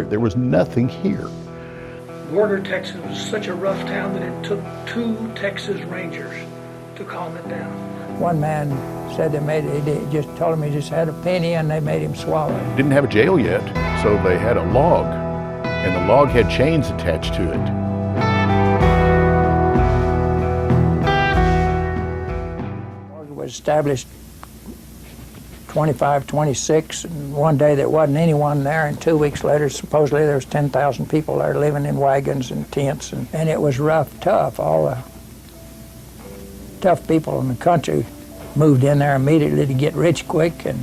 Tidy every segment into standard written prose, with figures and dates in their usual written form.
There was nothing here. Borger, Texas was such a rough town that it took 2 Texas Rangers to calm it down. One man said they just told him he just had a penny and they made him swallow it. Didn't have a jail yet, so they had a log, and the log had chains attached to it. Borger was established 25, 26, and one day there wasn't anyone there, and 2 weeks later, supposedly there was 10,000 people there living in wagons and tents, and it was rough, tough. All the tough people in the country moved in there immediately to get rich quick, and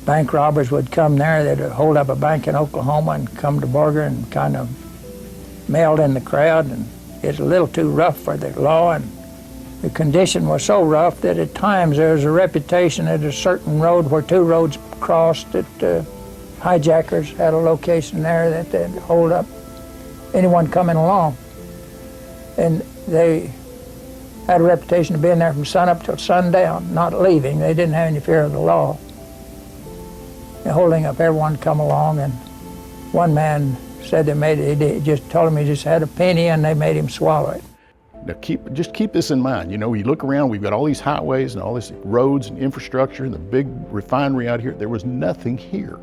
bank robbers would come there. They'd hold up a bank in Oklahoma and come to Borger and kind of meld in the crowd, and it's a little too rough for the law, and the condition was so rough that at times there was a reputation at a certain road where 2 roads crossed that hijackers had a location there that they'd hold up anyone coming along. And they had a reputation of being there from sunup till sundown, not leaving. They didn't have any fear of the law. They're holding up everyone come along, and one man said they just told him he just had a penny and they made him swallow it. Now just keep this in mind. You know, you look around, we've got all these highways and all these roads and infrastructure and the big refinery out here. There was nothing here.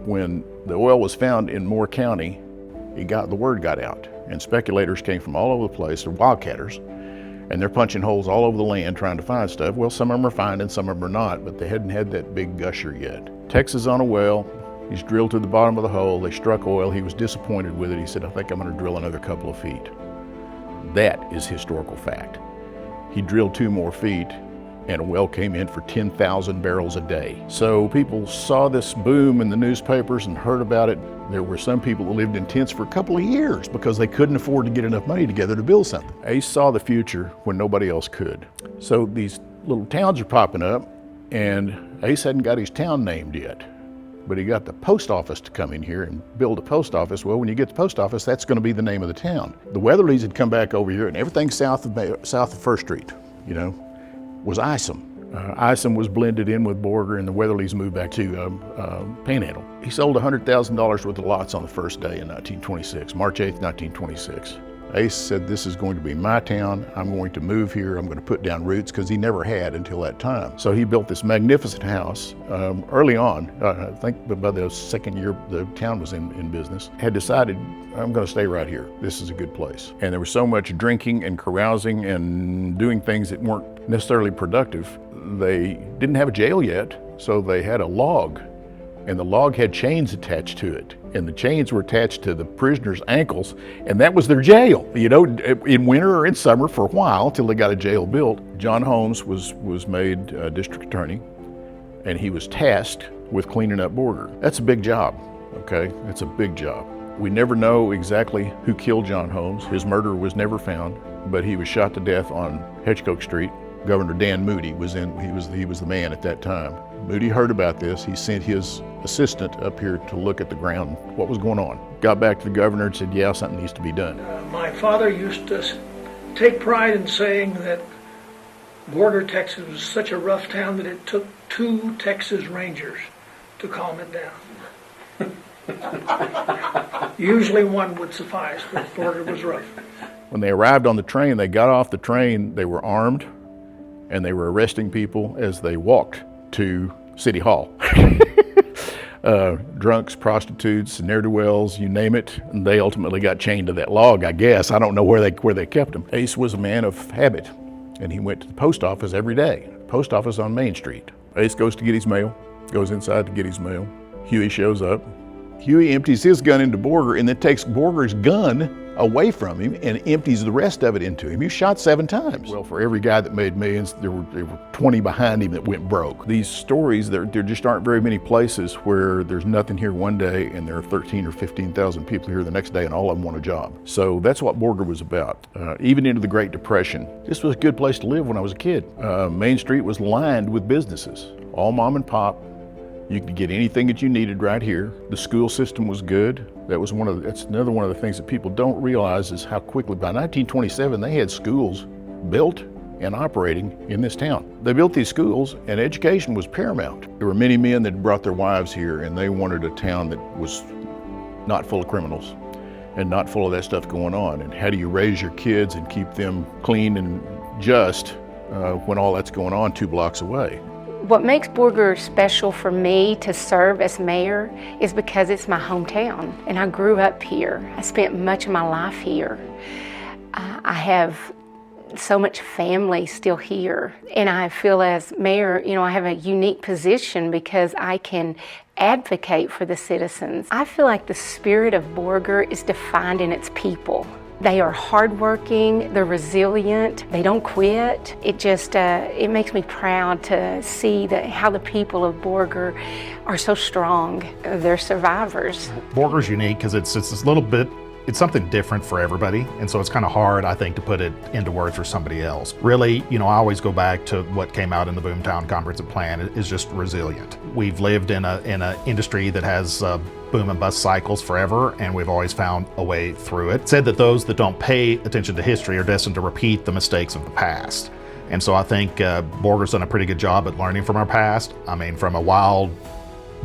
When the oil was found in Moore County, the word got out, and speculators came from all over the place, they're wildcatters, and they're punching holes all over the land trying to find stuff. Well, some of them are finding and some of them are not, but they hadn't had that big gusher yet. Texas on a well, he's drilled to the bottom of the hole, they struck oil, he was disappointed with it. He said, I think I'm gonna drill another couple of feet. That is historical fact. He drilled 2 more feet and a well came in for 10,000 barrels a day. So people saw this boom in the newspapers and heard about it. There were some people that lived in tents for a couple of years because they couldn't afford to get enough money together to build something. Ace saw the future when nobody else could. So these little towns are popping up, and Ace hadn't got his town named yet. But he got the post office to come in here and build a post office. Well, when you get the post office, that's going to be the name of the town. The Weatherlys had come back over here, and everything south of 1st Street, you know, was Isom. Isom was blended in with Borger, and the Weatherlys moved back to Panhandle. He sold $100,000 worth of lots on the first day in 1926, March 8th, 1926. Ace said, this is going to be my town. I'm going to move here. I'm going to put down roots, because he never had until that time. So he built this magnificent house early on. I think by the 2nd year the town was in business, had decided, I'm going to stay right here. This is a good place. And there was so much drinking and carousing and doing things that weren't necessarily productive. They didn't have a jail yet, so they had a log, and the log had chains attached to it, and the chains were attached to the prisoners' ankles, and that was their jail, you know, in winter or in summer for a while until they got a jail built. John Holmes was made district attorney, and he was tasked with cleaning up Borger. That's a big job, okay? It's a big job. We never know exactly who killed John Holmes. His murderer was never found, but he was shot to death on Hedgecote Street. Governor Dan Moody was he was the man at that time. Moody heard about this. He sent his assistant up here to look at the ground, what was going on. Got back to the governor and said, yeah, something needs to be done. My father used to take pride in saying that Borger, Texas was such a rough town that it took 2 Texas Rangers to calm it down. Usually 1 would suffice, but Borger was rough. When they arrived on the train, they got off the train, they were armed, and they were arresting people as they walked to City Hall. Drunks, prostitutes, ne'er-do-wells, you name it, and they ultimately got chained to that log, I guess. I don't know where they kept them. Ace was a man of habit, and he went to the post office every day. Post office on Main Street. Ace goes to get his mail, goes inside to get his mail. Huey shows up. Huey empties his gun into Borger and then takes Borger's gun away from him and empties the rest of it into him. He shot 7 times. Well, for every guy that made millions, there were 20 behind him that went broke. These stories, there just aren't very many places where there's nothing here one day and there are 13 or 15,000 people here the next day and all of them want a job. So that's what Borger was about. Even into the Great Depression, this was a good place to live when I was a kid. Main Street was lined with businesses, all mom and pop. You could get anything that you needed right here. The school system was good. That's another one of the things that people don't realize is how quickly, by 1927, they had schools built and operating in this town. They built these schools and education was paramount. There were many men that brought their wives here and they wanted a town that was not full of criminals and not full of that stuff going on? And how do you raise your kids and keep them clean and just when all that's going on 2 blocks away? What makes Borger special for me to serve as mayor is because it's my hometown, and I grew up here. I spent much of my life here. I have so much family still here, and I feel as mayor, I have a unique position because I can advocate for the citizens. I feel like the spirit of Borger is defined in its people. They are hardworking, they're resilient, they don't quit. It makes me proud to see how the people of Borger are so strong. They're survivors. Borger's unique because it's something different for everybody, and so it's kind of hard, I think, to put it into words for somebody else. Really, I always go back to what came out in the Boomtown Comprehensive Plan is just resilient. We've lived in a industry that has boom and bust cycles forever, and we've always found a way through it. It said that those that don't pay attention to history are destined to repeat the mistakes of the past. And so I think Borger's done a pretty good job at learning from our past. I mean, from a wild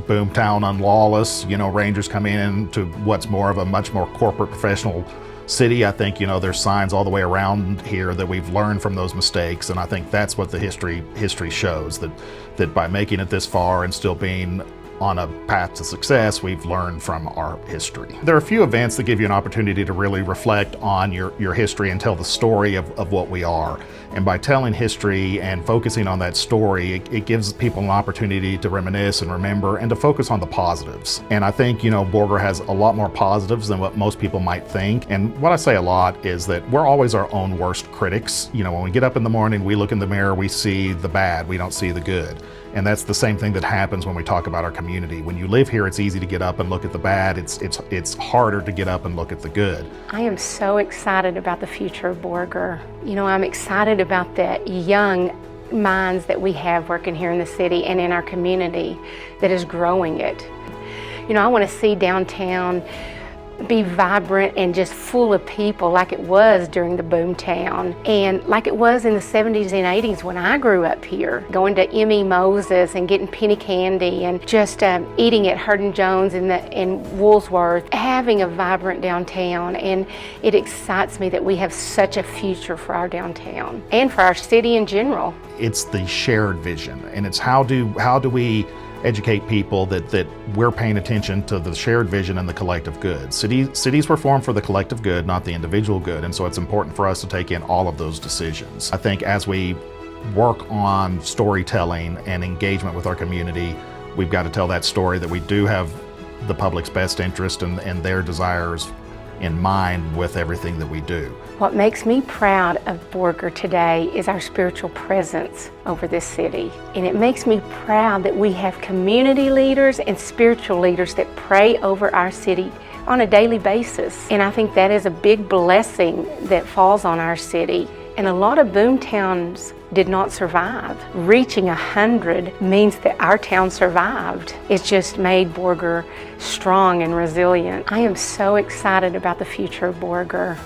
boomtown unlawless, rangers come in to what's more of a much more corporate professional city. I think, there's signs all the way around here that we've learned from those mistakes, and I think that's what the history shows, that by making it this far and still being on a path to success, we've learned from our history. There are a few events that give you an opportunity to really reflect on your history and tell the story of what we are. And by telling history and focusing on that story, it gives people an opportunity to reminisce and remember and to focus on the positives. And I think, Borger has a lot more positives than what most people might think. And what I say a lot is that we're always our own worst critics. When we get up in the morning, we look in the mirror, we see the bad, we don't see the good. And that's the same thing that happens when we talk about our community. When you live here, it's easy to get up and look at the bad. It's harder to get up and look at the good. I am so excited about the future of Borger. I'm excited about the young minds that we have working here in the city and in our community that is growing it. I want to see downtown be vibrant and just full of people like it was during the boomtown and like it was in the 70s and 80s when I grew up here, going to M.E. Moses and getting penny candy and just eating at Hurd & Jones in Woolsworth, having a vibrant downtown. And it excites me that we have such a future for our downtown and for our city in general. It's the shared vision, and it's how do we educate people that we're paying attention to the shared vision and the collective good. Cities were formed for the collective good, not the individual good, and so it's important for us to take in all of those decisions. I think as we work on storytelling and engagement with our community, we've got to tell that story that we do have the public's best interest and their desires in mind with everything that we do. What makes me proud of Borger today is our spiritual presence over this city. And it makes me proud that we have community leaders and spiritual leaders that pray over our city on a daily basis. And I think that is a big blessing that falls on our city. And a lot of boomtowns did not survive. Reaching 100 means that our town survived. It's just made Borger strong and resilient. I am so excited about the future of Borger.